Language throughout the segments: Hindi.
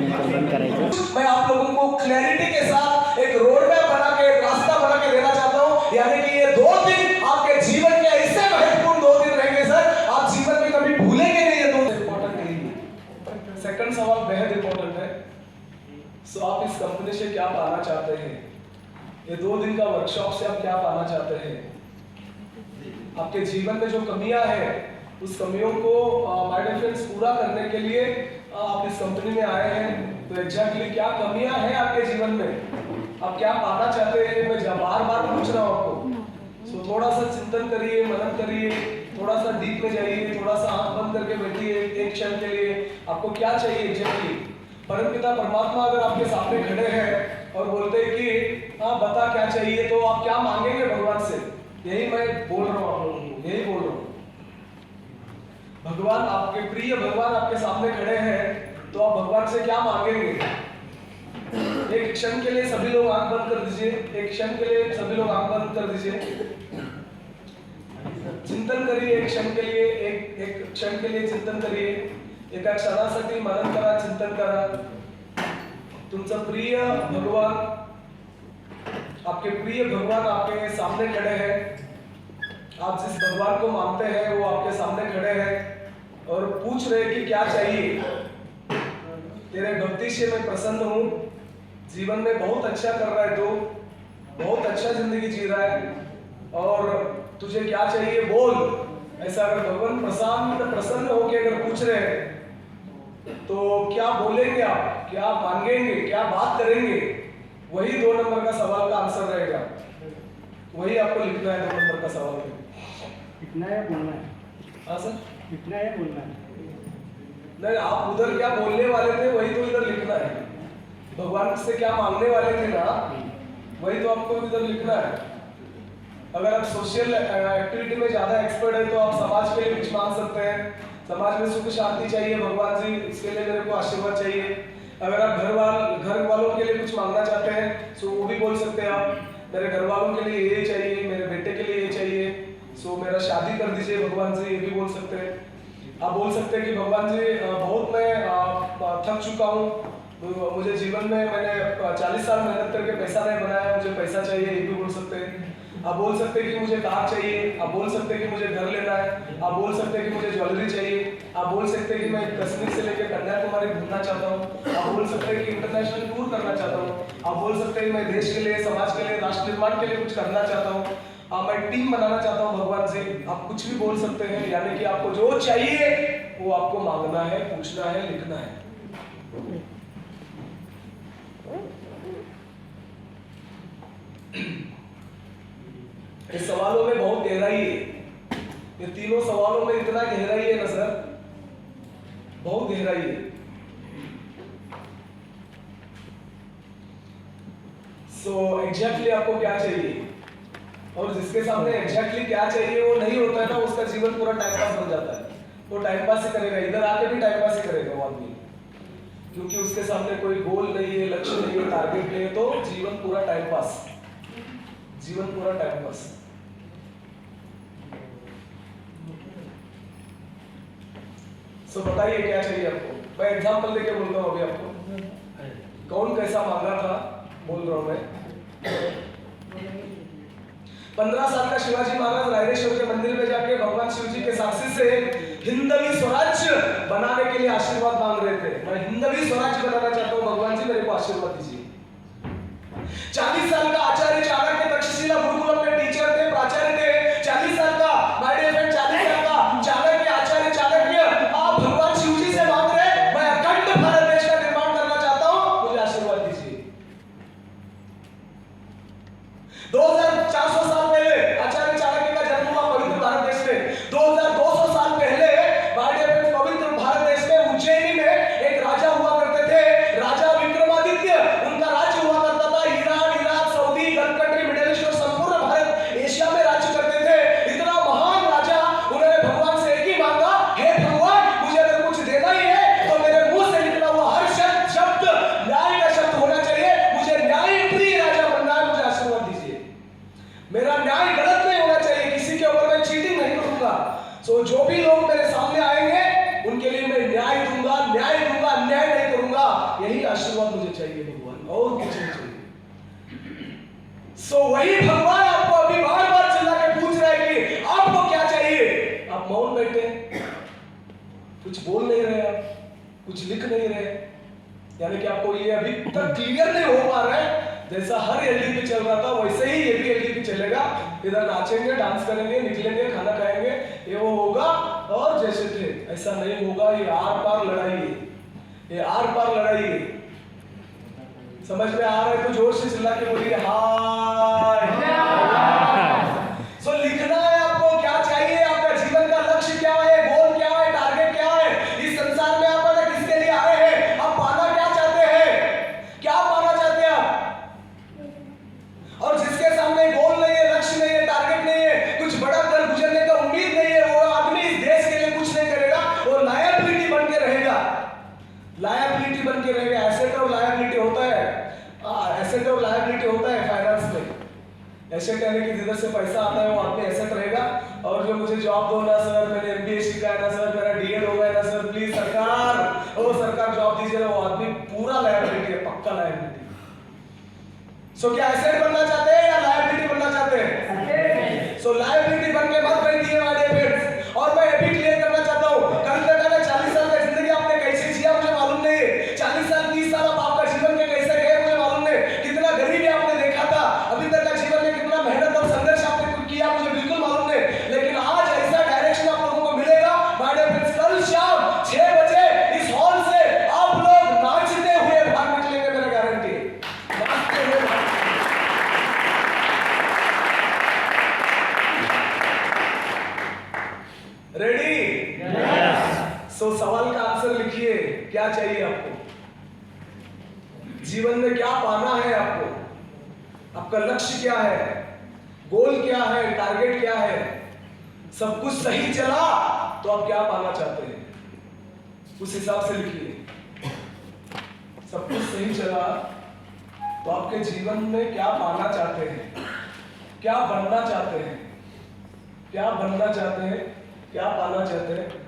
मैं आप लोगों को क्लैरिटी के साथ एक रोड मैप बना के, एक रास्ता बना के देना चाहता हूँ। यानी कि ये 2 दिन आपके जीवन के ऐसे महत्वपूर्ण 2 दिन रहेंगे सर, आप जीवन में कभी भूलेंगे नहीं। ये 2 दिन इंपॉर्टेंट नहीं। सेकंड सवाल बेहद इंपॉर्टेंट है। सो आप इस कंपनी से क्या पाना चाहते हैं? ये 2 दिन का वर्कशॉप से आप क्या पाना चाहते हैं? आपके जीवन में जो कमियां हैं, उस कमियों को माय डियर फ्रेंड्स पूरा करने के लिए आप इस कंपनी में आए हैं। तो एग्जैक्टली क्या कमियां हैं आपके जीवन में, आप क्या पाना चाहते हैं? मैं बार-बार पूछ रहा हूं आपको। सो थोड़ा सा चिंतन करिए, मनन करिए, थोड़ा सा डीप में जाइए, थोड़ा सा आंख बंद करके बैठिए एक क्षण के लिए। आपको क्या चाहिए एग्जैक्टली? परमपिता परमात्मा अगर आपके सामने खड़े हैं और बोलते हैं कि हाँ बता क्या चाहिए, तो आप क्या मांगेंगे भगवान से? यही मैं बोल रहा हूं आप लोगों को, यही बोल रहा हूं। भगवान, आपके प्रिय भगवान आपके सामने खड़े हैं, तो आप भगवान से क्या मांगेंगे? एक क्षण के लिए सभी लोग आंख बंद कर दीजिए। एक क्षण के लिए सभी लोग आंख बंद कर दीजिए। चिंतन करिए एक क्षण के लिए, एक क्षण के लिए चिंतन करिए। एका क्षणासाठी मनन करा, चिंतन करा। तुमचं प्रिय भगवान, आपके प्रिय भगवान आपके सामने खड़े हैं। आप जिस भगवान को मानते हैं वो आपके सामने खड़े हैं और पूछ रहे कि क्या चाहिए? तेरे भक्ति से मैं प्रसन्न हूँ, जीवन में बहुत अच्छा कर रहा है, तो बहुत अच्छा जिंदगी जी रहा है, और तुझे क्या चाहिए बोल। ऐसा अगर भगवान प्रसन्न होकर अगर पूछ रहे हैं, तो क्या बोलेंगे आप? क्या मांगेंगे? क्या बात करेंगे? वही 2 नंबर का सवाल का आंसर रहेगा। वही आपको लिखना है 2 नंबर का सवाल में। लिखना है बोलना है? हाँ सर, लिखना है बोलना है? नहीं, आप उधर क्या बोलने वाले थे वही तो इधर लिखना है। भगवान से क्या मांगने वाले थे ना, वही तो आपको इधर लिखना है। अगर आप सोशल एक्टिविटी में ज्यादा एक्सपर्ट है तो आप समाज के लिए कुछ मांग सकते हैं। समाज में सुख शांति चाहिए भगवान जी, इसके लिए मेरे को आशीर्वाद चाहिए। अगर आप घर वालों के लिए कुछ मांगना चाहते हैं तो वो भी बोल सकते हैं आप, मेरे घर वालों के लिए ये चाहिए, मेरे बेटे के लिए ये चाहिए, सो मेरा शादी कर दीजिए भगवान जी, ये भी बोल सकते हैं। आप बोल सकते हैं कि भगवान जी बहुत मैं थक चुका हूँ, मुझे जीवन में मैंने 40 साल मेहनत करके पैसा नहीं बनाया, मुझे पैसा चाहिए, ये भी बोल सकते हैं। आप बोल सकते हैं कि मुझे कार चाहिए, आप बोल सकते हैं कि मुझे घर लेना है, आप बोल सकते हैं कि मुझे ज्वेलरी चाहिए, आप बोल सकते हैं कि मैं कश्मीर से लेकर कन्याकुमारी घूमना चाहता हूँ, आप बोल सकते हैं कि इंटरनेशनल टूर करना चाहता हूँ, आप बोल सकते हैं कि मैं देश के लिए, समाज के लिए, राष्ट्र निर्माण के लिए कुछ करना चाहता हूँ, मैं टीम बनाना चाहता हूँ भगवान से। आप कुछ भी बोल सकते हैं। यानी कि आपको जो चाहिए वो आपको मांगना है, पूछना है, लिखना है। इस सवालों में बहुत गहराई है। ये तीनों सवालों में इतना गहराई है ना सर, बहुत गहराई है। सो एग्जैक्टली आपको क्या चाहिए, और जिसके सामने एग्जैक्टली क्या चाहिए वो नहीं होता है ना, उसका जीवन पूरा टाइम पास बन जाता है। वो टाइम पास ही करेगा, इधर आके भी टाइम पास ही करेगा वो आदमी, क्योंकि उसके सामने कोई गोल नहीं है, लक्ष्य नहीं है, टारगेट नहीं है, तो जीवन पूरा टाइम पास, जीवन पूरा टाइम पास। सो बताइए क्या चाहिए आपको। मैं एग्जांपल लेके बोलता हूँ अभी आपको, कौन कैसा मांगा था बोल रहा हूँ मैं। 15 साल का शिवाजी महाराज रायरेश्वर के मंदिर में जाके भगवान शिव जी के साक्षी से हिंदवी स्वराज्य बनाने के लिए आशीर्वाद मांग रहे थे। मैं हिंदवी स्वराज्य बनाना चाहता हूँ, भगवान जी मेरे को आशीर्वाद दीजिए। 40 साल का आचार्य चाणक्य तक्षशिला गुरुकुलम में टीचर थे, प्राचार्य थे। 40 साल का माय डियर फ्रेंड, 40 साल का चाणक्य, आचार्य चाणक्य, आप भगवान शिव जी से मांग रहे हैं, मैं अखंड भारत देश का निर्माण करना चाहता हूँ, मुझे आशीर्वाद दीजिए। 2400 साल पहले आचार्य चाणक्य का जन्म हुआ पवित्र भारत देश में। 2200 साल पहले पवित्र भारत देश में उज्जैनी में एक राजा हुआ करते थे, राजा विक्रमादित्य। उनका राज्य हुआ करता था ईरान, इराक, आशीर्वाद मुझे चाहिए भगवान, और कुछ नहीं चाहिए। सो वही भगवान आपको अभी बार बार चिल्ला के पूछ रहा है कि आपको क्या चाहिए। आप मौन बैठे, कुछ बोल नहीं रहे, आप कुछ लिख नहीं रहे, यानी कि आपको ये अभी तक क्लियर नहीं हो पा रहा है। जैसा हर एलडीपी चल रहा था वैसे ही ये भी एलडीपी चलेगा। इधर नाचेंगे, डांस करेंगे, निकलेंगे, खाना खाएंगे, ये वो होगा और जैसे थे ऐसा नहीं होगा। ये आर पार लड़ाई है, ये आर पार लड़ाई है। समझ में आ रहा है तो जोर से चिल्ला के बोलिए हाय। सो लिखना है आपको क्या चाहिए, आपका जीवन का लक्ष्य क्या है, गोल क्या है, टारगेट क्या है। इस संसार में आप किसके लिए आए हैं, आप पाना क्या चाहते हैं, क्या पाना चाहते हैं आप। और जिसके सामने गोल नहीं है, लक्ष्य नहीं है, टारगेट नहीं है, कुछ बड़ा कर गुजरने का उम्मीद नहीं है, वो आदमी इस देश के लिए कुछ नहीं करेगा, वो लायबिलिटी बन के रहेगा। लायबिलिटी बन के रहेगा। एसेट और लायबिलिटी होता है, एसेट और लायबिलिटी होता है फाइनेंस में। एसेट यानी कि जिधर से पैसा आता है वो आदमी एसेट रहेगा, और जो मुझे जॉब दो ना सर, मैंने एमबीए सीखा है ना सर, मेरा डीएड हो गया ना सर, प्लीज सरकार, ओ सरकार जॉब दीजिए ना, वो आदमी पूरा लायबिलिटी है, पक्का लायबिलिटी। सो क्या एसेट बनना चाहते हैं या लायबिलिटी बनना चाहते हैं। सो लायबिलिटी बन के मत बैठिए माय फ्रेंड्स। और मैं ये भी क्लियर करना चाहता हूं, कल तक 40 साल का जिंदगी आपने कैसे जिया मुझे मालूम नहीं है। 40 साल 30 साल आपका जीवन में कैसे गए मुझे मालूम नहीं। कितना गरीबी आपने देखा था, अभी तक का जीवन में कितना मेहनत और संघर्ष आपने किया मुझे बिल्कुल मालूम नहीं। लेकिन आज ऐसा डायरेक्शन आप लोगों को मिलेगा माय फ्रेंड्स। कल शाम 6 बजे इस हॉल से आप लोग नाचते हुए बाहर निकलेंगे, मेरा गारंटी है, नाचते हुए। रेडी? सो सवाल का आंसर लिखिए, क्या चाहिए आपको, जीवन में क्या पाना है आपको, आपका लक्ष्य क्या है, गोल क्या है, टारगेट क्या है। सब कुछ सही चला तो आप क्या पाना चाहते हैं, उस हिसाब से लिखिए। सब कुछ सही चला तो आपके जीवन में क्या पाना चाहते हैं, क्या बनना चाहते हैं, क्या बनना चाहते हैं, क्या पाना चाहते हैं।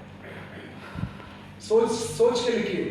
सोच के लिखिए।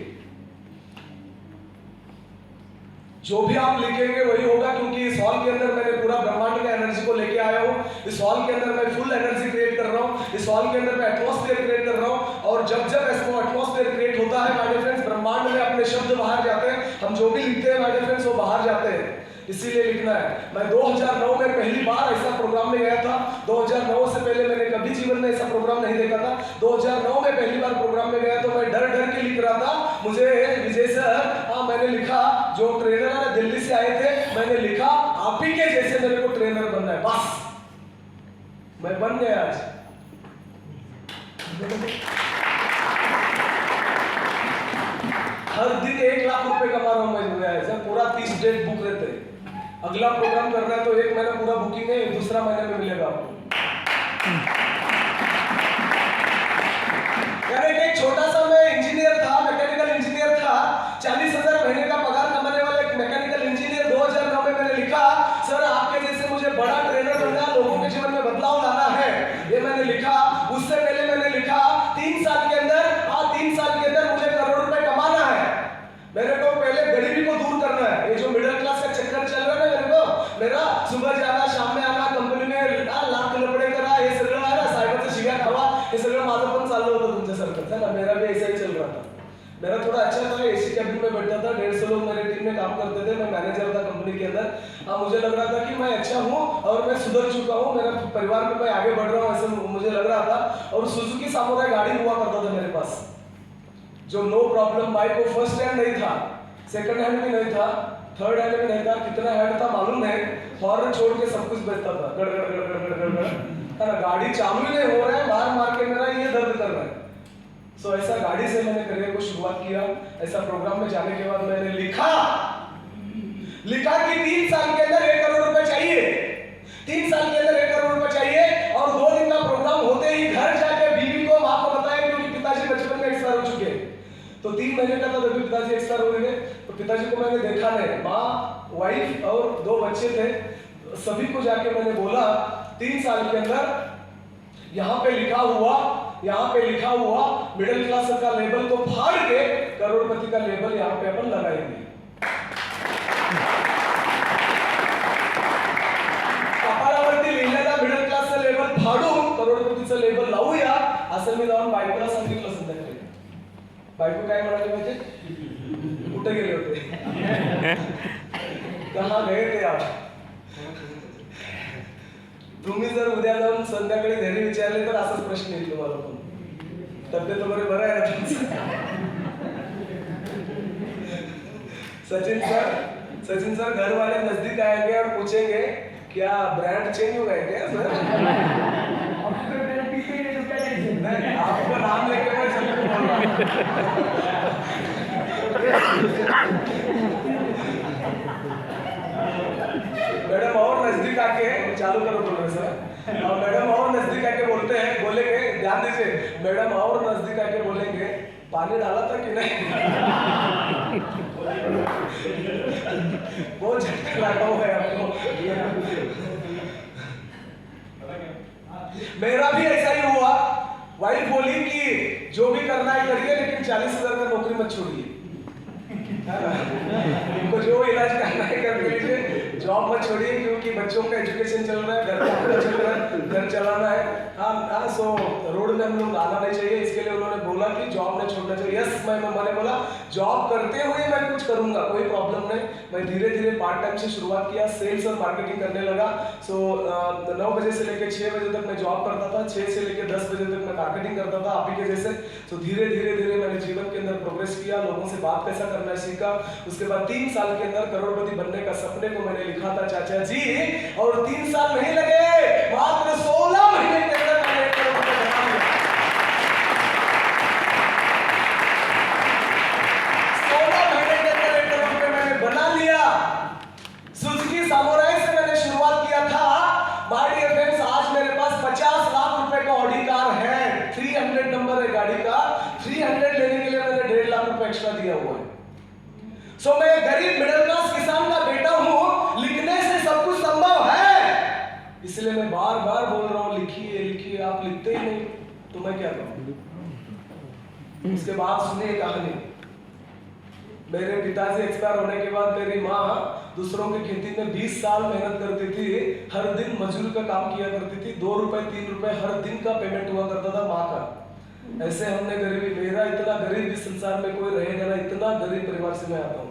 जो भी आप लिखेंगे वही होगा, क्योंकि इस हॉल के अंदर मैंने पूरा ब्रह्मांड का एनर्जी को लेके आया हूँ। इस हॉल के अंदर मैं फुल एनर्जी क्रिएट कर रहा हूँ, इस हॉल के अंदर मैं एटमॉस्फेयर क्रिएट कर रहा हूँ। और जब जब ऐसा एटमॉस्फेयर क्रिएट होता है माय फ्रेंड्स, ब्रह्मांड में अपने शब्द बाहर जाते हैं। हम जो भी लिखते हैं माय फ्रेंड्स वो बाहर जाते हैं, इसीलिए लिखना है। मैं 2009 में पहली बार ऐसा प्रोग्राम में गया था। 2009 से पहले मैंने कभी जीवन में ऐसा प्रोग्राम नहीं देखा था। 2009 में पहली बार प्रोग्राम में गया तो मैं डर डर के लिख रहा था। मुझे विजय सर, मैंने लिखा, जो ट्रेनर है दिल्ली से आए थे, मैंने लिखा आप ही के जैसे मेरे को ट्रेनर बनना है, बस मैं बन गया आज। हर दिन 1 लाख रुपए कमा रहा हूं मैं, जब पूरा 30 डेट बुक रहते हैं। अगला प्रोग्राम करना है तो 1 महीना पूरा बुकिंग है, दूसरा महीने में मिलेगा आपको। यानी कि एक छोटा सा मैं इंजीनियर था, मैकेनिकल इंजीनियर था, 40,000 महीने का पगार कमाने वाला एक मैकेनिकल इंजीनियर। 2009 में मैंने लिखा, सर आपके जैसे मुझे बड़ा ट्रेनर बनना, लोगों के जीवन में बदलाव लाना है, ये मैंने लिखा। उससे पहले मैंने लिखा 3 साल के अंदर, 3 साल के अंदर मुझे करोड़ रुपए कमाना है। मेरे को पहले गरीबी को दूर करना है। ये जो मिडिल क्लास का चक्कर चल रहा है ना, मेरा सुबह जाना, शाम में आना, कंपनी में लाख लपडे करा, हे सगळं आहे ना, साहेबांचं शिव्या खावा, हे सगळं माझं पण चाललं होतं तुमच्यासारखं, है ना। मेरा भी ऐसा ही चल रहा था। मेरा थोड़ा अच्छा था, एसी कैबिन में बैठा था, 150 लोग मेरे टीम में काम करते थे, मैं मैनेजर था कंपनी के अंदर। मुझे लग रहा था कि मैं अच्छा हूँ और मैं सुधर चुका हूँ, मेरा परिवार में मैं आगे बढ़ रहा हूँ, ऐसा मुझे लग रहा था। और सुजुकी सामुराई गाड़ी हुआ करता था मेरे पास, जो नो प्रॉब्लम बाइक, को फर्स्ट हैंड नहीं था, सेकंड हैंड भी नहीं था, थर्ड हैंड भी नहीं था, कितना हैंड था मालूम नहीं। हॉर्न छोड़ के सब कुछ बेचता था, गड़ गड़ गड़ गड़ गड़ गड़, है ना। गाड़ी चालू ही नहीं हो रहा है, मार मार के मेरा ये दर्द कर रहा है। सो ऐसा गाड़ी से मैंने करियर को शुरुआत किया। ऐसा प्रोग्राम में जाने के बाद मैंने लिखा कि 3 साल के अंदर 1 करोड़ रुपए चाहिए, 3 साल के अंदर 1 करोड़ रुपए चाहिए। और 2 दिन का प्रोग्राम होते ही घर जाके बीवी को, माँ को बताया, क्योंकि पिताजी बचपन में एक्सपायर हो चुके, तो 3 महीने का था तभी पिताजी एक्सपायर हो गए। तो पिताजी को मैंने देखा नहीं, माँ, वाइफ और 2 बच्चे थे। सभी को जाके मैंने बोला 3 साल के अंदर यहाँ पे लिखा हुआ मिडिल क्लास का लेवल को फाड़ के करोड़पति का लेवल यहाँ पे अपन लगाएंगे। बायको काय म्हणाले माहिती? कुठे गेले होते? कहा गए थे आप? तुम्ही जर उद्या जाऊन संध्याकाळी घरी विचारले तर असाच प्रश्न येईल तुम्हाला पण. तब्येत वगैरे बरं आहे ना तुमचं? सचिन सर घर वाले नजदीक आएंगे और पूछेंगे क्या ब्रांड चेंज हो गया क्या सर? नहीं, आपका नाम लेके मैं सबको बोल रहा हूँ. मैडम और नजदीक आके चालू करो थोड़ा सा. मैडम और नजदीक आके बोलेंगे, ध्यान दीजिए, मैडम और नजदीक आके बोलेंगे पानी डाला था कि नहीं? बहुत झटका लगा हुआ है आपको. मेरा भी ऐसा ही हुआ. वाइफ बोली कि जो भी करना है करिए लेकिन 40,000 का नौकरी मत छोड़िए. इनको जो इलाज करना है कर लीजिए, जॉब मत छोड़िए क्योंकि बच्चों का एजुकेशन चल रहा है, घर का खर्च चल रहा है, घर चलाना है. हाँ सो रोड में हम लोग आना नहीं चाहिए. इसके लिए उन्होंने बोला कि जॉब नहीं छोड़ना चाहिए. यस, मैंने बोला जॉब करते हुए मैं कुछ करूंगा, कोई प्रॉब्लम नहीं. मैं धीरे धीरे पार्ट टाइम से शुरुआत किया, सेल्स और मार्केटिंग करने लगा. सो 9 बजे से लेकर 6 बजे तक मैं जॉब करता था, 6 से लेकर 10 बजे तक मैं मार्केटिंग करता था आप ही के जैसे. तो धीरे धीरे मैंने जीवन के अंदर प्रोग्रेस किया, लोगों से बात कैसा करना है सीखा. उसके बाद 3 साल के अंदर करोड़पति बनने का सपने को मैंने लिखा था चाचा जी, और 3 साल नहीं लगे, मात्र 16 महीने के अंदर मैंने 1 करोड़ रुपए बना लिया. 16 महीने के अंदर 1 करोड़ रुपए मैंने बना लिया. सुजुकी सामुराई से मैंने शुरुआत किया था. माय डियर फ्रेंड्स, आज मेरे पास 50 लाख रुपए का ऑडी कार है. 300 नंबर है गाड़ी का. 300 लेने के लिए मैंने 1.5 लाख रुपए एक्स्ट्रा दिया हुआ है. सो मैं गरीब मिडिल क्लास किसान का बेटा हूं. लिखने से सब कुछ संभव है, इसलिए मैं बार बार बोल रहा हूं लिखिए लिखिए. आप लिखते ही नहीं तो मैं क्या करूं? उसके बाद सुनिए कहानी. मेरे पिताजी एक्सपायर होने के बाद मेरी माँ दूसरों की खेती में 20 साल मेहनत करती थी. हर दिन मजदूर का काम किया करती थी. 2 रुपए 3 रुपए हर दिन का पेमेंट हुआ करता था माँ का. ऐसे हमने गरीबी, मेरा इतना गरीब इस संसार में कोई रहेगा ना, इतना गरीब परिवार से मैं आता हूँ.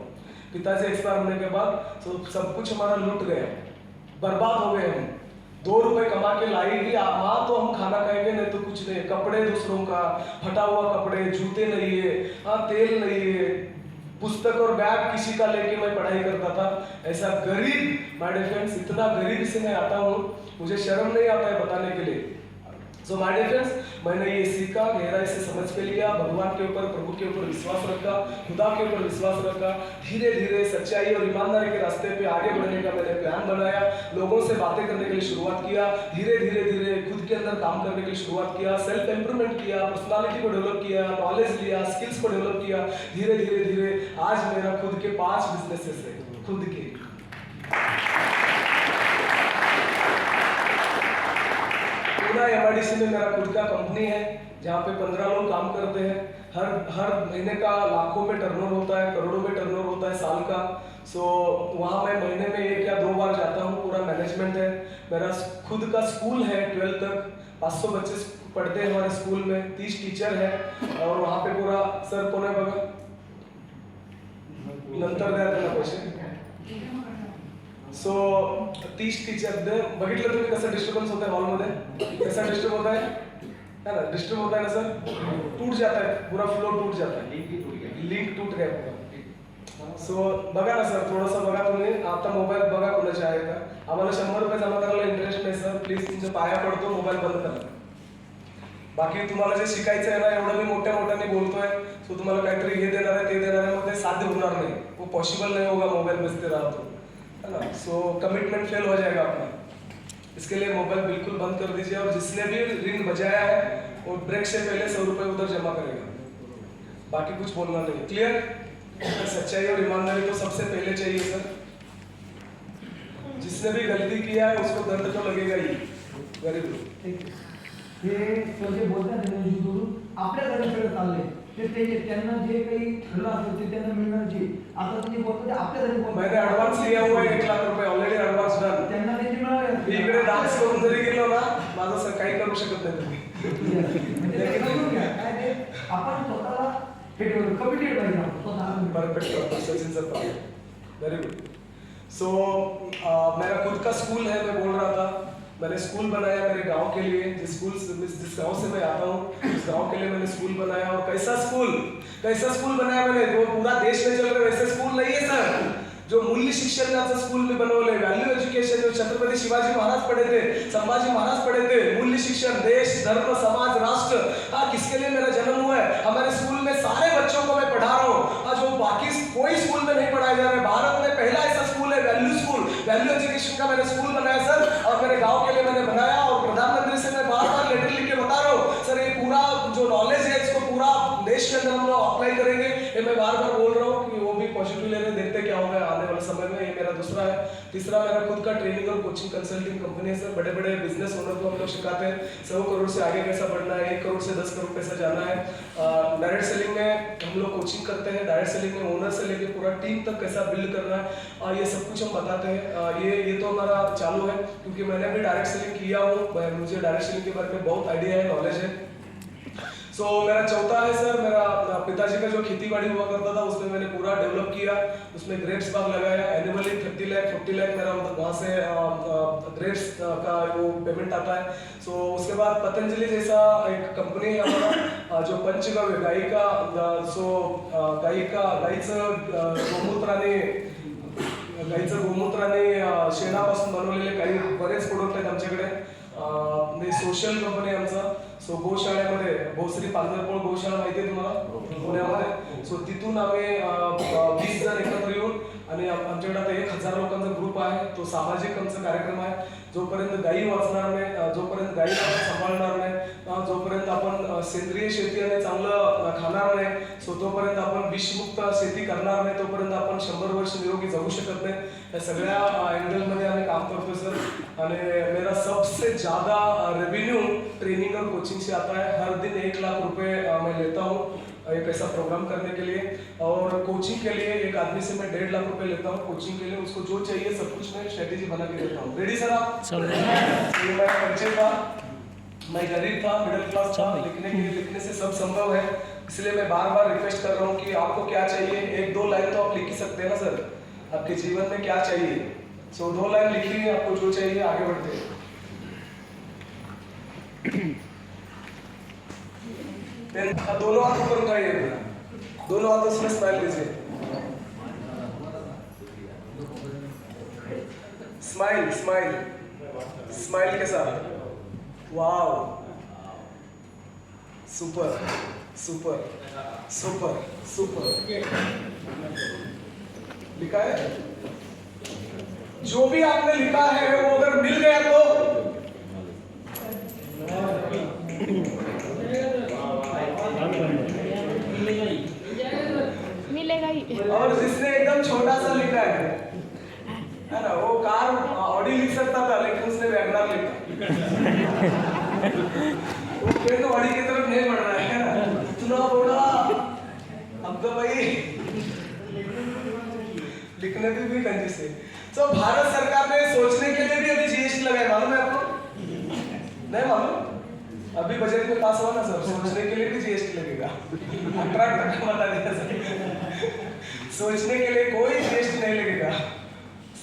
पिताजी एक्सपायर होने के बाद तो सब कुछ हमारा लूट गया, बर्बाद हो गए हम. 2 रुपए कमा के लाएगी माँ तो हम खाना खाएंगे, नहीं तो कुछ नहीं. कपड़े दूसरों का, फटा हुआ कपड़े, जूते नहीं है, हाँ तेल नहीं है, पुस्तक और बैग किसी का लेके मैं पढ़ाई करता था. ऐसा गरीब माय डियर फ्रेंड्स, इतना गरीब से मैं आता हूँ, मुझे शर्म नहीं आता है बताने के लिए. सो माय डियर फ्रेंड्स, मैंने ये सीखा, गहराई से समझ के लिया, भगवान के ऊपर, प्रभु के ऊपर विश्वास रखा, खुदा के ऊपर विश्वास रखा. धीरे धीरे सच्चाई और ईमानदारी के रास्ते पे आगे बढ़ने का मैंने प्लान बनाया. लोगों से बातें करने के लिए शुरुआत किया. धीरे धीरे खुद के अंदर काम करने के लिए शुरुआत किया. सेल्फ इंप्रूवमेंट किया, पर्सनालिटी को डेवलप किया, नॉलेज लिया, स्किल्स को डेवलप किया. धीरे धीरे आज मेरा खुद के 5 बिजनेसेस है, खुद के. एमआईडीसी में मेरा खुद का कंपनी है जहाँ पे 15 लोग काम करते हैं. हर महीने का लाखों में टर्नओवर होता है, करोड़ों में टर्नओवर होता है साल का. सो वहाँ मैं महीने में 1 या 2 बार जाता हूँ. पूरा मैनेजमेंट है. मेरा खुद का स्कूल है 12th तक. 500 बच्चे पढ़ते हैं हमारे स्कूल में. 30 टीचर है और वहाँ पे पूरा सर कोने बघा नंतर द्या त्याला पैसे. सो 30 टीचर बघितलं तुम्ही कसं डिस्टर्बन्स होता है हॉलमध्ये, कैसा डिस्टर्ब होता है ना, डिस्टर्ब होता है ना सर. टूट जाता है पूरा फ्लो, टूट जाता है, लिंक टूट गया पूरा. सो बघा ना सर, थोडंसं बघा तुम्ही. आता मोबाईल बघा कोणाच्या आहे का. आम्हाला 100 रुपये जमा करायला इंटरेस्ट नाही सर. प्लीज तुमच्या पाया पडतो, मोबाईल बंद करा. बाकी तुम्हाला जे शिकायचं आहे ना, एवढं मी मोठ्याने बोलतोय. सो तुम्हाला काहीतरी हे देणार आहे, ते देणार आहे, मग ते साध्य होणार नाही. वो पॉसिबल नहीं होगा मोबाईल बजते रहा तो, है ना. सो कमिटमेंट फेल हो जाएगा अपना. इसके लिए मोबाइल बिल्कुल बंद कर दीजिए. और जिसने भी रिंग बजाया है वो ब्रेक से पहले 100 रुपए उधर जमा करेगा. बाकी कुछ बोलना नहीं. क्लियर. सच्चाई और ईमानदारी तो सबसे पहले चाहिए सर. जिसने भी गलती किया है उसको दंड तो लगेगा ही. Very good. हे जे बोलतात आपल्या घरी सगळं चाललंय ते त्यांना जे काही ठरलं असेल ते त्यांना मिळणार. जे आता तुम्ही बोलतो आपल्या घरी मैंने एडवांस लिया हुआ है 1 लाख रुपए ऑलरेडी एडवांस डन. त्यांना ते मिळणार. मी इकडे डान्स करून जरी गेलो ना, माझं सर काही करू शकत नाही तुम्ही. म्हणजे काय ते आपण स्वतःला कमिटेड पाहिजे आपण स्वतः. Perfect Sachin sir very good. So मेरा खुद का स्कूल है. मैं बोल रहा था मैंने स्कूल बनाया मेरे गांव के लिए. जिस गांव से मैं आता हूँ उस गांव के लिए मैंने स्कूल बनाया. और कैसा स्कूल बनाया मैंने. वो पूरा देश में चल रहे वैसे स्कूल नहीं है सर. जो मूल्य शिक्षणाचं स्कूल मी बनवले. व्हॅल्यू एज्युकेशन जो छत्रपती शिवाजी महाराज पढ़े थे, संभाजी महाराज पढ़े थे. मूल्य शिक्षण देश धर्म समाज राष्ट्र. हाँ, किसके लिए मेरा जन्म हुआ है. हमारे स्कूल में सारे बच्चों को मैं पढ़ा रहा हूँ. आज वो बाकी कोई स्कूल में नहीं पढ़ाया जा रहा है. भारत में पहला ऐसा स्कूल है वैल्यू एजुकेशन का मैंने स्कूल बनाया सर. और मेरे गांव के लिए मैंने बनाया. और प्रधानमंत्री से मैं बार-बार लेटर लिख के बता रहा हूँ सर ये पूरा जो नॉलेज है इसको पूरा देश के अंदर हम लोग अप्लाई करेंगे. ये मैं बार-बार बोल रहा हूँ कि वो भी पॉजिटिव ले रहे. देखते क्या होगा आने वाले समय में. ये मेरा दूसरा है. तीसरा मेरा खुद का ट्रेनिंग और कोचिंग कंसल्टिंग कंपनी है सर. बड़े-बड़े बिजनेस ओनर को हम लोग सिखाते हैं 100 करोड़ से आगे कैसा बढ़ना है, 1 करोड़ से 10 करोड़ कैसा जाना है. डायरेक्ट सेलिंग में हम लोग कोचिंग करते हैं. डायरेक्ट सेलिंग में ओनर से लेकर पूरा टीम तक कैसा बिल्ड करना है ये सब कुछ हम बताते हैं. ये तो हमारा चालू है क्योंकि मैंने भी डायरेक्ट सेलिंग किया हूँ. मुझे डायरेक्ट सेलिंग के बारे में बहुत आइडिया है, नॉलेज है. सो मेरा चौथा है सर. मेरा पिताजी का जो खेती बाड़ी हुआ करता था उसमें मैंने पूरा डेवलप किया. उसमें ग्रेप्स बाग लगाया. एनुअली 30 लाख 40 लाख मेरा वहाँ से ग्रेप्स का वो पेमेंट आता है. सो उसके बाद पतंजलि जैसा एक कंपनी है हमारा जो पंचगव्य गाईचं गोमूत्राने शेणापासून बनवलेले काही बरेच प्रोडक्ट आहेत आमच्याकडे. सोशल कंपनी आहे आमचा. सो गोशाळेमध्ये भोसरी पांढरपोळ गोशाळा माहिती आहे तुम्हाला पुण्यामध्ये. सो तिथून आम्ही 20 जण एकत्र येऊन आणि आमच्याकडे आता 1000 लोकांचा ग्रुप आहे. तो सामाजिक आमचा कार्यक्रम आहे. जोपर्यंत गायी वाचणार नाही, जोपर्यंत गायीला सांभाळणार नाही, जोपर्यंत आपण सेंद्रिय शेती आणि चांगलं खाणार नाही, सो तोपर्यंत आपण विषमुक्त शेती करणार नाही, तोपर्यंत आपण 100 वर्ष निरोगी जगू शकत नाही. या सगळ्या एंगलमध्ये आम्ही काम करतोय सर. आणि मेरा सबसे ज्यादा रेवेन्यू ट्रेनिंग और कोचिंग से आता है. हर दिन 1 लाख रुपए मैं लेता हूँ एक ऐसा प्रोग्राम करने के लिए. और कोचिंग के लिए एक आदमी से मैं 1.5 लाख रुपए लेता हूँ. कोचिंग के लिए उसको जो चाहिए सब कुछ मैं स्ट्रेटेजी बना के देता हूँ. रेडी सर आप? मैं परिचय था, मैं गरीब था, मिडिल क्लास था. लिखने से सब संभव है. इसलिए मैं बार बार रिक्वेस्ट कर रहा हूँ कि आपको क्या चाहिए. 1-2 लाइन तो आप लिख ही सकते हैं ना सर. आपके जीवन में क्या चाहिए. सो 2 लाइन लिख लीजिए आपको जो चाहिए. आगे बढ़ते हैं. दोनों हाथ ऊपर उठाइए. दोनों हाथों से स्माइल दीजिए. स्माइल स्माइल स्माइल के साथ. Wow, super super super super. लिखा है जो भी आपने लिखा है वो अगर मिल गया तो मिलेगा ही. और जिसने एकदम छोटा सा लिखा है ना, वो कार ऑडी लिख सकता था लेकिन उसने वैगनर लिखा. वो फिर ऑडी की तरफ नहीं बढ़ रहा है ना. इतना बड़ा अब तो भाई लिखने भी कंजूस है. तो भारत सरकार ने सोचने के लिए भी अभी जीएसटी लगाया. मालूम है आपको? नहीं मालूम? अभी बजट में पास हुआ ना सर. सोचने के लिए भी जीएसटी लगेगा. 18% बता दिया सर. सोचने के लिए कोई जीएसटी नहीं लगेगा.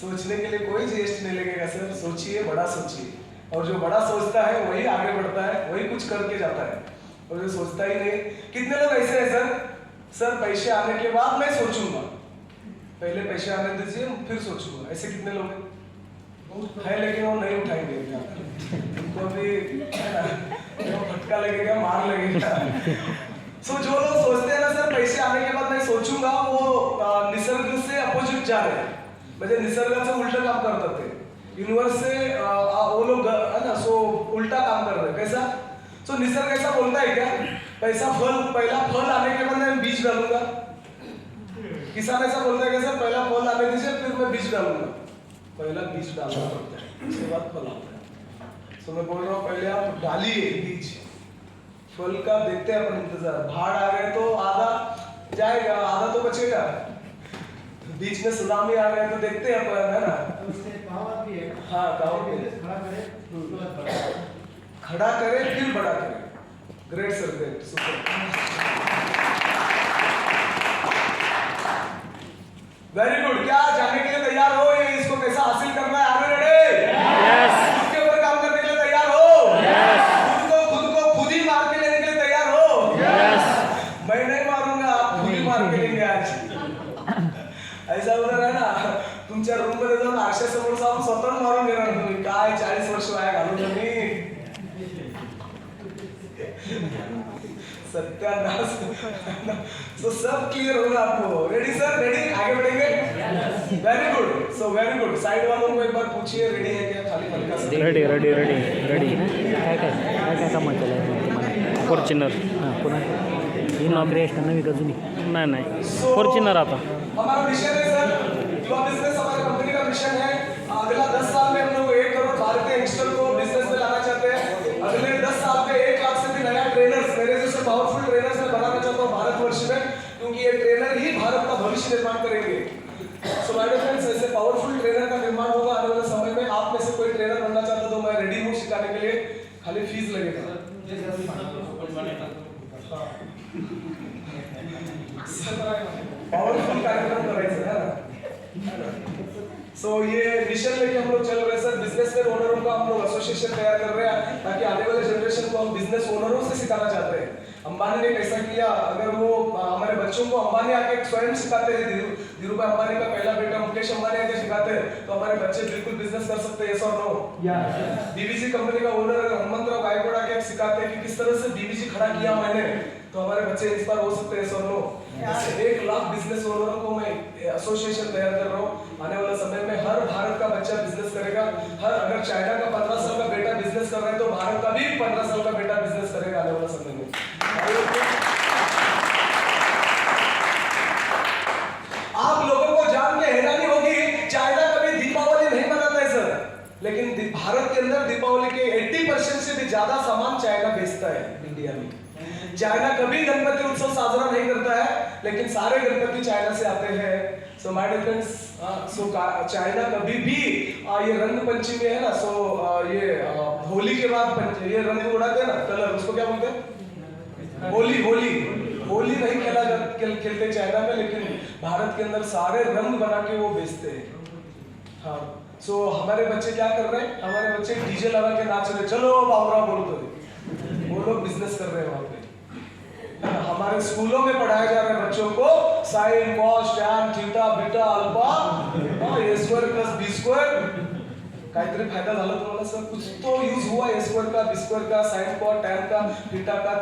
सोचने के लिए कोई जीएसटी नहीं लगेगा सर. सोचिए, बड़ा सोचिए. और जो बड़ा सोचता है वही आगे बढ़ता है, वही कुछ करके जाता है. और जो सोचता ही नहीं. कितने लोग ऐसे हैं सर पैसे आने के बाद मैं सोचूंगा. पहले पैसे आने दीजिए फिर सोचूंगा. ऐसे कितने लोग हैं? लेकिन वो नहीं उठाएंगे. उनको भी फटका लगेगा, मार लगेगा. सो जो लोग सोचते हैं ना सर पैसे आने के बाद मैं सोचूंगा, वो निसर्ग से अपोजिट जा रहे हैं. म्हणजे निसर्गाचं उलट काम करतात ते. यूनिवर्स से वो लोग है ना सो उल्टा काम कर रहे हैं. कैसा? सो निसर्ग ऐसा बोलता है क्या पहला फल आने के बाद मैं बीज डालूंगा. किसान ऐसा बोलता है कैसा पहला फल आने दीजिए फिर मैं बीज डालूंगा. पहला बीज डालना पड़ता है, उसके बाद फल आता है. सो मैं बोल रहा हूँ पहले आप डालिए बीज. फल का देखते हैं अपन इंतजार. भाड़ आ गए तो आधा जाएगा, आधा तो बचेगा. बीच में सुनामी आ गए तो देखते हैं अपन, है ना. कहावत भी है. हाँ, कहावत भी है. खड़ा करे फिर बड़ा करे. Great sir, great, super. Very good. क्या जाने के लिए तैयार हो? ये इसको कैसा हासिल करना है? Are you ready? यस इसके ऊपर काम करने के लिए तैयार हो? यस खुद को खुद ही मार के लेने के लिए तैयार हो? यस मैं नहीं मारूंगा, आप खुद ही मार के लेंगे आज। ऐसा उधर आहे ना, तुमच्या रूम मध्ये जाऊन आरशासमोर जाऊन स्वतः मारून घेणार तुम्ही. काय 40 वर्ष वाया घालून तुम्ही. सत्यानाश. सो सब क्लियर होगा आपको. Ready sir? रेडी? आगे बढ़ेंगे. Very good. So very good. Side वालों को एक बार पूछिए रेडी है क्या? खाली हल्का सा रेडी रेडी रेडी रेडी काय काय काय काय कामात चालू आहे तुम्हाला? फॉर्च्युनर हां पुन्हा ही नोकरी असणार नवी का जुनी? नाही नाही फॉर्च्युनर आता हमारा मिशन है सर, युवा बिजनेस हमारी कंपनी का मिशन है. अगला 10 साल में हम लोग 1 करोड़ भारतीय यंगस्टर को बिजनेस में लाना चाहते हैं. अगले 10 साल में 1 लाख से भी नया ट्रेनर्स, मेरे जैसे पावरफुल ट्रेनर्स मैं बनाना चाहता हूँ भारतवर्ष में, क्योंकि ये ट्रेनर ही भारत का भविष्य निर्माण करेंगे. सो माय डियर फ्रेंड्स, ऐसे पावरफुल ट्रेनर का निर्माण होगा आने वाले समय में. आप में से कोई ट्रेनर बनना चाहता है तो मैं रेडी हूँ सिखाने के लिए. खाली फीस लगेगा. पावरफुल कार्यक्रम करायचं है ना. सो ये मिशन लेके हम लोग चल रहे हैं सर. बिजनेसमैन ओनरों का हम लोग एसोसिएशन तैयार कर रहे हैं ताकि आने वाले जनरेशन को हम बिजनेस ओनरों से सिखाना चाहते हैं. अंबानी ने कैसा किया, अगर वो हमारे बच्चों को अंबानी आके स्वयं सिखाते हैं, धीरूभाई अंबानी का पहला बेटा मुकेश अंबानी आके सिखाते हैं, तो हमारे बच्चे बिल्कुल बिजनेस कर सकते हैं. यस और नो? बीबीजी कंपनी का ओनर हनुमंतराव गायकवाड़ आके सिखाते हैं कि किस तरह से बीबीजी खड़ा किया मैंने, तो हमारे बच्चे इंस्पायर हो सकते हैं. यस और नो? 1 लाख बिजनेस ओनरों को मैं एसोसिएशन तैयार कर रहा हूँ. आने वाले समय में हर भारत का बच्चा बिजनेस करेगा. हर अगर चाइना का 15 साल का बेटा बिजनेस कर रहा है तो भारत का भी 15 साल का बेटा बिजनेस करेगा आने वाले समय में. आप लोगों को जान के हैरानी होगी, चाइना कभी दीपावली नहीं मनाता है सर, लेकिन भारत के अंदर दीपावली के 80% से भी ज्यादा सामान चाइना बेचता है इंडिया में. चाइना कभी गणपति उत्सव साजरा नहीं करता है, लेकिन सारे गणपति चाइना से आते हैं. So my dear friends, so China कभी भी ये रंग पंचमी है ना, सो ये होली के बाद ये रंग उड़ाते हैं ना, कलर, उसको क्या बोलते हैं? होली. होली नहीं खेलते चाइना में, लेकिन भारत के अंदर सारे रंग बना के वो बेचते हैं. हाँ. सो हमारे बच्चे क्या कर रहे हैं? हमारे बच्चे डीजे लगा के नाच रहे, चलो बाबरा बोलते हैं. वो लोग बिजनेस कर रहे हैं वहां पे. हमारे स्कूलों में पढ़ाया जा रहा है बच्चों को sine cos tan theta beta alpha A square plus B square. काहीतरी फायदा झाला तुम्हाला सर? कुछ तो यूज हुआ ए स्क्वायर का, बी स्क्वायर का, साइन कॉस टैन का, थीटा का,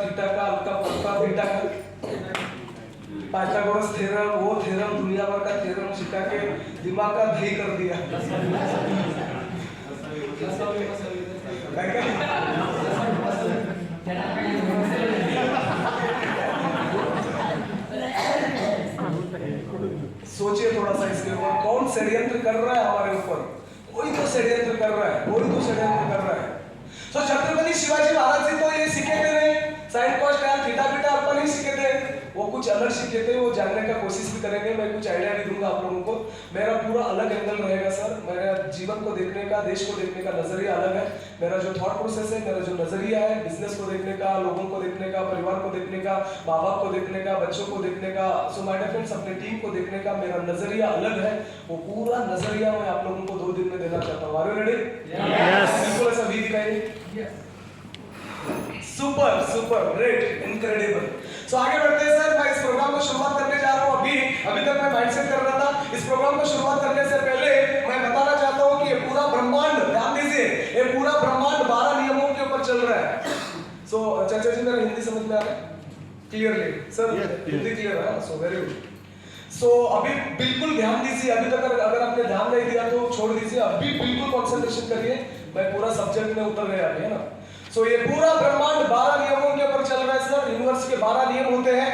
अल्फा बीटा का. पाइथागोरस थ्योरम, वो थ्योरम, दुनिया भर का थ्योरम सिखा के दिमाग का दही कर दिया. सोचिए थोड़ा सा इसके ऊपर, कौन षड्यंत्र कर रहा है हमारे ऊपर? कोई तो षड्यंत्र कर रहा है. तो छत्रपति शिवाजी महाराज जी तो ये सीखे थे नहीं, sign cos tan theta beta alpha नहीं सीखे थे, वो कुछ अलग सीखे थे. वो जानने का कोशिश भी करेंगे. मैं कुछ आइडिया भी दूंगा आप लोगों को. मेरा पूरा अलग एंगल रहेगा सर. मेरा जीवन को देखने का, देश को देखने का नजरिया अलग है. मेरा जो थॉट प्रोसेस है, मेरा जो नजरिया है, बिजनेस को देखने का, लोगों को देखने का, परिवार को देखने का, माँ बाप को देखने का, बच्चों को देखने का, सो माय डियर फ्रेंड्स, अपने टीम को देखने का मेरा नजरिया अलग है. वो पूरा नजरिया मैं आप लोगों को 2 दिन में देना चाहता हूँ. Are you ready? बिल्कुल ऐसा भी दिखाइए. Super great incredible. सो आगे बढ़ते हैं सर. मैं इस प्रोग्राम को शुरुआत करने जा रहा हूँ. अभी तक मैं माइंडसेट कर रहा था. इस प्रोग्राम को शुरुआत करने से पहले मैं बताना चाहता हूँ कि ये पूरा ब्रह्मांड, ध्यान दीजिए, ये पूरा ब्रह्मांड 12 नियमों के ऊपर चल रहा है. सो चाचा जी, मेरा हिंदी समझ में आ रहा है क्लियरली? सर हिंदी क्लियर है? So very good. सो अभी बिल्कुल ध्यान दीजिए. अभी तक अगर आपने ध्यान नहीं दिया तो छोड़ दीजिए. अभी बिल्कुल कंसंट्रेशन करिए. मैं पूरा सब्जेक्ट में उतर गया अभी, है ना. सो ये पूरा ब्रह्मांड 12 नियमों के ऊपर चल रहा है सर. यूनिवर्स के 12 नियम होते हैं.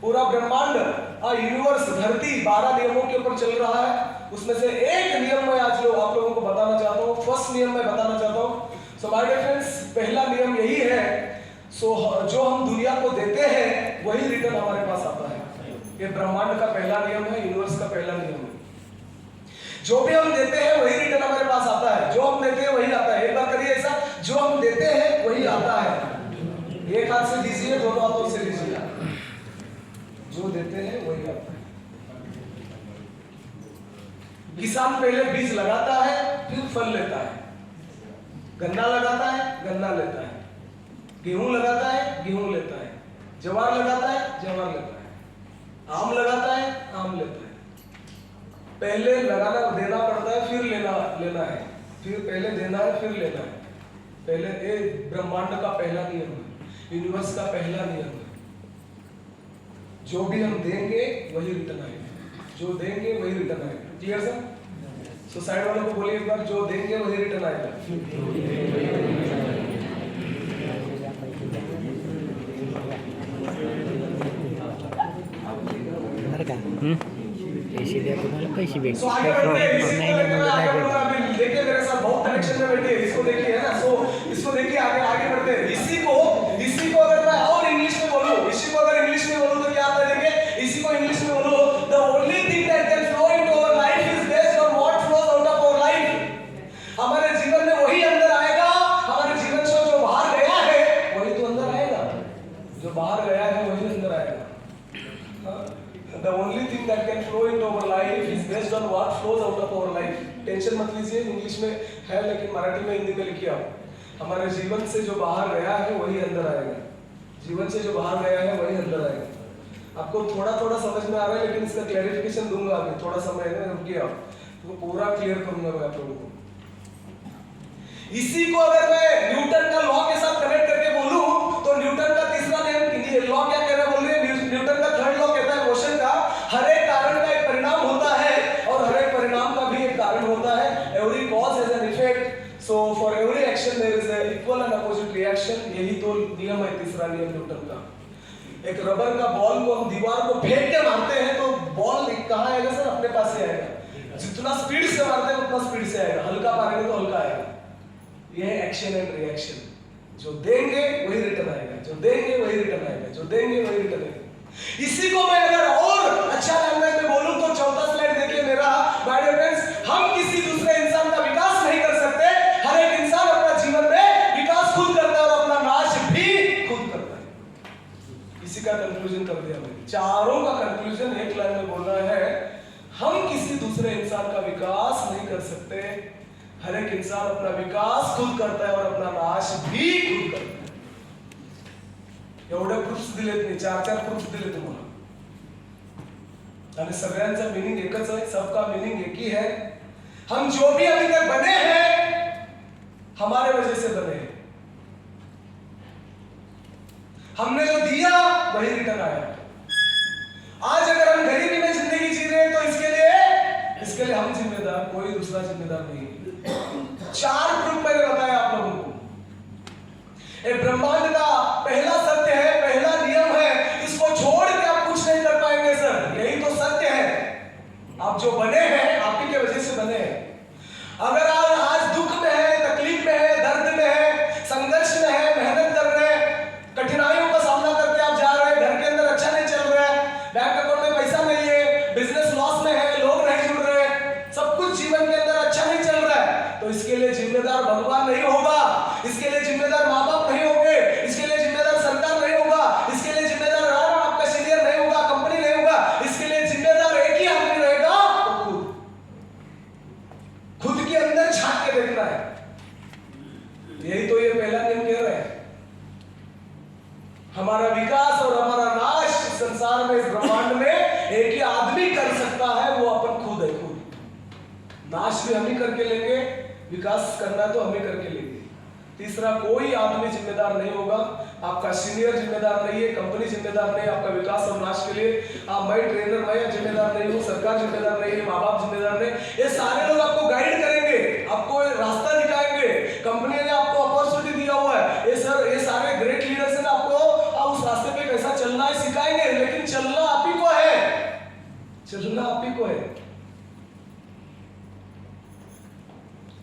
पूरा ब्रह्मांड, यूनिवर्स, धरती 12 नियमों के ऊपर चल रहा है. उसमें से एक नियम मैं आज आप लोगों को बताना चाहता हूँ. फर्स्ट नियम मैं बताना चाहता हूँ. सो माय डियर फ्रेंड्स, पहला नियम यही है. सो जो हम दुनिया को देते हैं वही रिटर्न हमारे पास आता है. ये ब्रह्मांड का पहला नियम है, यूनिवर्स का पहला नियम है. जो भी हम देते हैं वही रिटर्न हमारे पास आता है. जो हम देते हैं वही आता है. एक बार करिए ऐसा, जो हम देते हैं वही आता है. एक हाथ से दीजिए, दोनों हाथों से लीजिए. जो देते हैं वही आता है. किसान पहले बीज लगाता है, फिर फल लेता है। गन्ना लगाता है, गन्ना लेता है। गेहूं लगाता है, गेहूं लेता है। ज्वार लगाता है, ज्वार लेता है। आम लगाता है, आम लेता है। पहले लगाना देना पड़ता है, फिर लेना है। फिर पहले देना है, फिर लेना है। पहले ये ब्रह्मांड का पहला नियम है, यूनिवर्स का पहला नियम है। जो भी हम देंगे वही रिटर्न आएगा, जो देंगे वही रिटर्न आएगा। Clear sir? सो साइड वालों को बोलिए एक बार, जो देंगे वही रिटर्न आएगा। पैसे द्या तुम्हाला पैसे भेटतील. सो आगे बढ़ते हैं, इसी को लेकर आगे बढ़ना। अभी देखिए मेरे साथ बहुत कनेक्शन में बैठे हैं, इसको देखिए है ना। सो इसको देखिए, आगे बढ़ते हैं। इसी को अगर मैं और इंग्लिश में बोलूं, इसी को अगर इंग्लिश में बोलूं तो क्या आता है? देखिए इसी को इंग्लिश में बोलूं, the only thing that can flow into our life is based on what flows out of our life. हमारे जीवन में वही अंदर आएगा, हमारे जीवन से जो बाहर गया है वही तो अंदर आएगा, जो बाहर गया है वही अंदर आएगा। The only thing that can flow into our life is based on what flows out of our life. Tension मत लीजिए, इंग्लिश में है लेकिन मराठी में हिंदी में लिखिए आप। हमारे जीवन से जो बाहर गया है वही अंदर आएगा, जीवन से जो बाहर गया है वही अंदर आएगा। आपको थोड़ा थोड़ा समझ में आ रहा है, लेकिन इसका क्लैरिफिकेशन दूंगा अभी, थोड़ा समय है, रुकिए आप, तो पूरा क्लियर करूंगा मैं आप लोगों को। इसी को अगर मैं न्यूटन का लॉ के साथ कनेक्ट करके बोलूं तो न्यूटन का तीसरा नियम लॉ क्या कह रहा है? बोल रहे हैं न्यूटन का थर्ड लॉ कहता है मोशन का, हर एक कारण का एक परिणाम होता है और हर एक परिणाम का भी एक कारण होता है। Every cause has an effect, so for every action there is an equal and opposite reaction. यही तो नियम है, तीसरा नियम न्यूटन का। एक रबर का बॉल को हम दीवार को फेंक के मारते हैं तो बॉल कहां आएगा सर? अपने पास से आएगा। जितना स्पीड से मारते हैं उतना स्पीड से आएगा, हल्का मारेंगे तो हल्का आएगा। यह है एक्शन एंड रिएक्शन। जो देंगे वही रिटर्न आएगा, जो देंगे वही रिटर्न आएगा, जो देंगे वही रिटर्न आएगा। इसी को मैं अगर और अच्छा लैंग्वेज में बोलूं तो चौथा स्लाइड देखिए मेरा, माय डियर फ्रेंड्स, हम किसी दूसरे इंसान का विकास नहीं कर सकते। हर एक इंसान अपना जीवन में विकास खुद करता है और अपना नाश भी खुद करता है। इसी का कंक्लूजन कर दिया मैंने, चारों का कंक्लूजन एक लाइन में बोल रहा है, हम किसी दूसरे इंसान का विकास नहीं कर सकते। हर एक इंसान अपना विकास खुद करता है और अपना नाश भी खुद करता है। एवढे प्रूफ्स दिलेत नाही, 4 प्रूफ्स दिले तुम्हाला, आणि सगळ्यांचा मीनिंग एकच आहे, सबका मीनिंग एक ही है। हम जो भी अभी तक बने हैं हमारे वजह से बने हैं। हमने जो दिया वही रिटर्न आया। आज अगर हम गरीबी में जिंदगी जी रहे हैं तो इसके लिए हम जिम्मेदार, कोई दूसरा जिम्मेदार नहीं है। 4 प्रूफ मैंने बताया आप लोगों को। ब्रह्मांड का पहला सत्य है, पहला नियम है, इसको छोड़ के आप कुछ नहीं कर पाएंगे सर, यही तो सत्य है। आप जो बने हैं आप ही के वजह से बने हैं। अगर आज दुख में है, तकलीफ में है, दर्द में है, संघर्ष में है, मेहनत कर रहे हैं, कठिनाइयों का सामना करके आप जा रहे हैं, घर के अंदर अच्छा नहीं चल रहा है, बैंक अकाउंट में पैसा नहीं है, बिजनेस लॉस में है, लोग नहीं जुड़ रहे हैं, सब कुछ जीवन के अंदर अच्छा नहीं चल रहा है, तो इसके लिए जिम्मेदार भगवान नहीं होगा, इसके लिए जिम्मेदार माँ बाप नहीं होंगे, इसके लिए जिम्मेदार सरकार नहीं होगा, इसके लिए जिम्मेदार आपका सीनियर नहीं होगा, कंपनी नहीं होगा, इसके लिए जिम्मेदार एक ही आदमी रहेगा, तो खुद के अंदर झांक के देखना है। यही तो ये पहला नियम कह रहे हैं। हमारा विकास और हमारा नाश संसार में, इस ब्रह्मांड में एक ही आदमी कर सकता है, वो अपन खुद है। खुद नाश भी हम ही करके लेंगे, विकास करना तो हम ही करके लेंगे। तीसरा कोई आदमी जिम्मेदार नहीं होगा, आपका सीनियर जिम्मेदार नहीं है, कंपनी जिम्मेदार नहीं है आपका विकास और नाश के लिए। मैं ट्रेनर मैं जिम्मेदार नहीं हूँ, सरकार जिम्मेदार नहीं है, माँ बाप जिम्मेदार नहीं। ये सारे लोग आपको गाइड करेंगे, आपको रास्ता दिखाएंगे, कंपनी ने आपको अपॉर्चुनिटी दिया हुआ है, ये सारे ग्रेट लीडर्स ने आपको उस रास्ते पे कैसा चलना है सिखाएंगे, लेकिन चलना आप ही को है, चलना आप ही को है।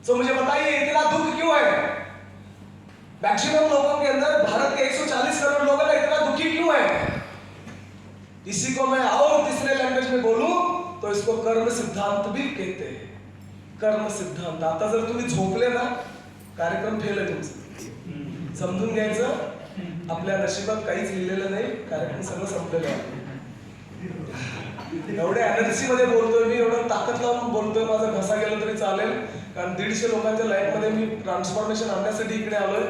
तो मुझे बताइए इतना दुख क्यों है? मैक्सिमम लोगों के अंदर, भारत के 140 करोड़ लोगों में इतना दुखी क्यों है? इसी को मैं और तीसरे लैंग्वेज में बोलूं तो इसको कर्म सिद्धांत भी कहते हैं। कर्म सिद्धांत। आता जर तुम्ही झोपले ना, कार्यक्रम फेल आहे तुमचा, समजून घ्यायचं, आपल्या नशिबात काहीच लिहिलेलं नाही, कार्यक्रम सगळं संपलेलं आहे। एवढे एनर्जी मध्ये बोलतोय मी, एवढं ताकद लावून बोलतोय, माझा घसा गेला तरी चालेल, कारण 150 लोकांच्या लाईफमध्ये मी ट्रान्सफॉर्मेशन आणण्यासाठी इकडे आलोय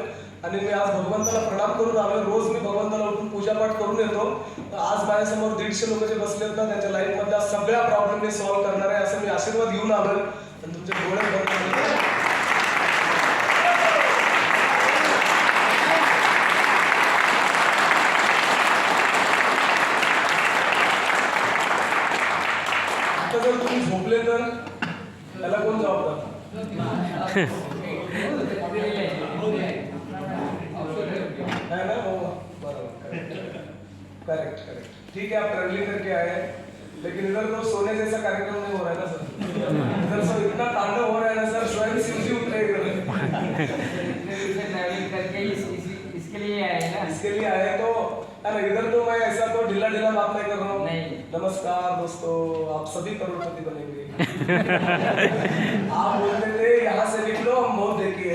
आणि मी आज भगवंताला प्रणाम करून आलोय. रोज मी भगवंताला उठून पूजापाठ करून येतो. तर आज माझ्यासमोर 150 लोक जे बसलेत ना, त्यांच्या लाईफमधल्या सगळ्या प्रॉब्लेम मी सॉल्व्ह करणार आहे असं मी आशीर्वाद घेऊन आलोय आणि तुमचे डोळे बंद. जर तुम्ही झोपले तर त्याला कोण जबाबदार? है ना? हो, बरोबर, करेक्ट करेक्ट. ठीक है, आप ट्रैवलिंग करके आए हैं, लेकिन इधर तो सोने जैसा कार्यक्रम नहीं हो रहा है ना सर. इधर सब इतना तांडव हो रहा है ना सर, स्वयं शिव जी उठ रहे ट्रैवलिंग करके इसके लिए आए हैं ना. इसके लिए आए तो है ना. इधर तो मैं ऐसा तो ढीला ढीला बात नहीं कर रहा हूँ. नहीं. नमस्कार दोस्तों, आप सभी करोड़पति बनेंगे. आप बोलते थे यहाँ से निकलो, हम बहुत देखिए.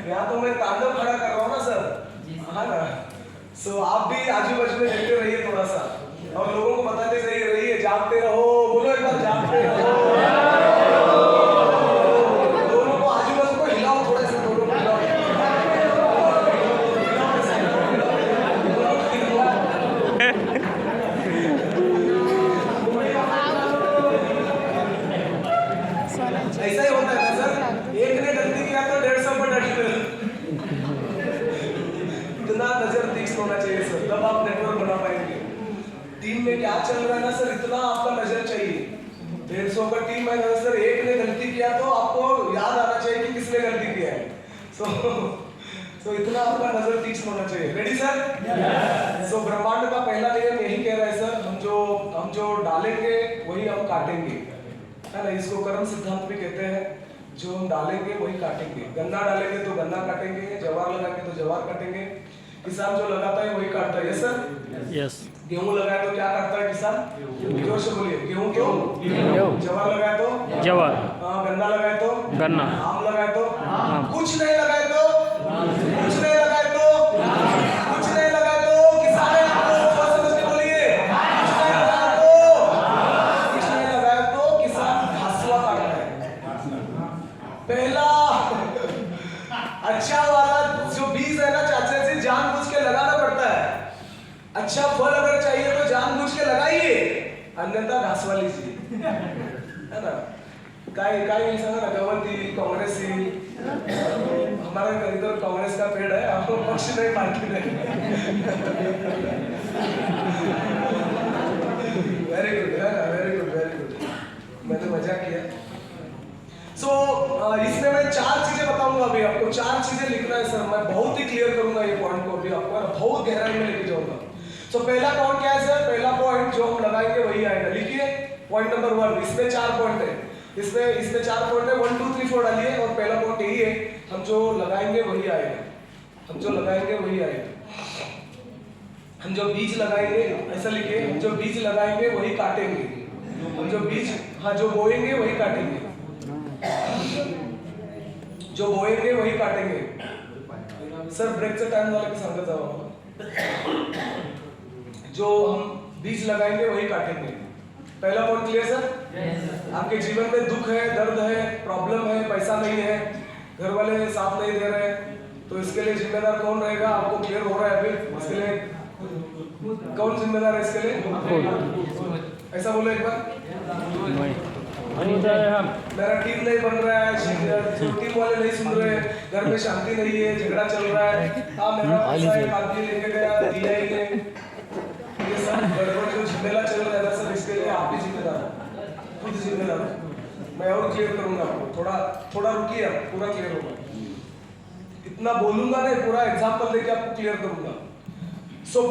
यहाँ तो मैं तांडव खड़ा कर रहा हूँ ना सर, है ना. सो आप भी आजू बाजू में देखते रहिए थोड़ा सा, और लोगों को बताते रहिए, जागते रहो. बोलो एक बार, जागते रहो. दोनों को आजू बाजू को हिलाओ, थोड़े से दोनों को हिलाओ. ऐसा ही होता है ना सर, एक ने गलती किया तो 150 पर डट गए. इतना नजर तीक्ष्ण होना चाहिए सर, तब आप नेटवर्क बना पाएंगे. टीम में क्या चल रहा है ना सर, इतना आपका नजर चाहिए. 150 का टीम है ना सर, एक ने गलती किया तो आपको याद आना चाहिए कि किसने गलती किया है. सो इतना आपका नजर तीक्ष्ण होना चाहिए. Ready sir? सो ब्रह्मांड का पहला नियम यही कह रहा है सर, हम जो डालेंगे वही हम काटेंगे, है ना. इसको कर्म सिद्धांत भी कहते हैं. जो हम डालेंगे वही काटेंगे. गन्ना डालेंगे तो गन्ना काटेंगे, जवार लगाएंगे तो जवार काटेंगे. किसान जो लगाता है वही काटता है. Yes sir? यस. गेहूं लगाए तो क्या करता है किसान? जोर से बोलिए. गेहूं क्यों? जवार लगाए तो जवार. गन्ना लगाए तो गन्ना. आम लगाए तो आम. कुछ नहीं लगाए तो कुछ नहीं लगाए तो कुछ नहीं लगाए तो किसान है आपको समझ के बोलिए. कुछ नहीं लगाए तो किसान घासुआ काटता है. पहला अच्छा वाला जो बीज है ना चाचा जी, जानबूझ के लगाना पड़ता है. अच्छा फल अगर चाहिए तो जानबूझ के लगाइए, अन्यथा घासवा लीजिए, है ना. काही सांगा ना, गवती कांग्रेसी. हमारा इधर कांग्रेस का पेड़ है, आपको पक्ष नहीं, पार्टी नहीं. वेरी गुड, है ना, वेरी गुड वेरी गुड. मैंने मजाक किया. सो इसमें मैं 4 चीजें बताऊंगा अभी आपको. 4 चीजें लिखना है सर, मैं बहुत ही क्लियर करूंगा ये पॉइंट को अभी आपको, बहुत गहराई में लेके जाऊंगा. सो पहला पॉइंट क्या है सर? पहला पॉइंट जो हम लगाएंगे वही आएगा. लिखिए पॉइंट नंबर 1. इसमें 4 पॉइंट है. इसमें 4 पॉइंट है. 1 2 3 4 डालिए, और पहला पॉइंट यही है, हम जो लगाएंगे वही आएगा. हम जो लगाएंगे वही आएगा. हम जो बीज लगाएंगे, ऐसा लिखिए, हम जो बीज लगाएंगे वही काटेंगे. हम जो बीज जो बोएंगे वही काटेंगे. जो बोएंगे वही काटेंगे. सर ब्रेकचा टाइम झाला की सांगत जावा. जो हम बीज लगाएंगे वही काटेंगे. पहला पॉइंट क्लियर सर? आपके जीवन में दुख है, दर्द है, प्रॉब्लम है, पैसा नहीं है, घर वाले साथ नहीं दे रहे, तो इसके लिए जिम्मेदार कौन रहेगा? आपको क्लियर हो रहा है अभी? इसके लिए कौन जिम्मेदार है इसके लिए? ऐसा बोलो एक बार. मेरा टीम नहीं बन रहा है, टीम वाले नहीं सुन रहे, घर में शांति नहीं है, झगड़ा चल रहा है. हाँ, मेरा पैसा एक आदमी लेके गया, दिया ही नहीं. ये सब गड़बड़ जो झमेला चल रहा है ना सर, इसके लिए आप ही जिम्मेदार हो, खुद जिम्मेदार हो. मैं और क्लियर करूंगा आपको. थोड़ा रुकिए, आप पूरा क्लियर होगा. इतना बोलूंगा नहीं, पूरा एग्जाम्पल देके आपको क्लियर करूंगा.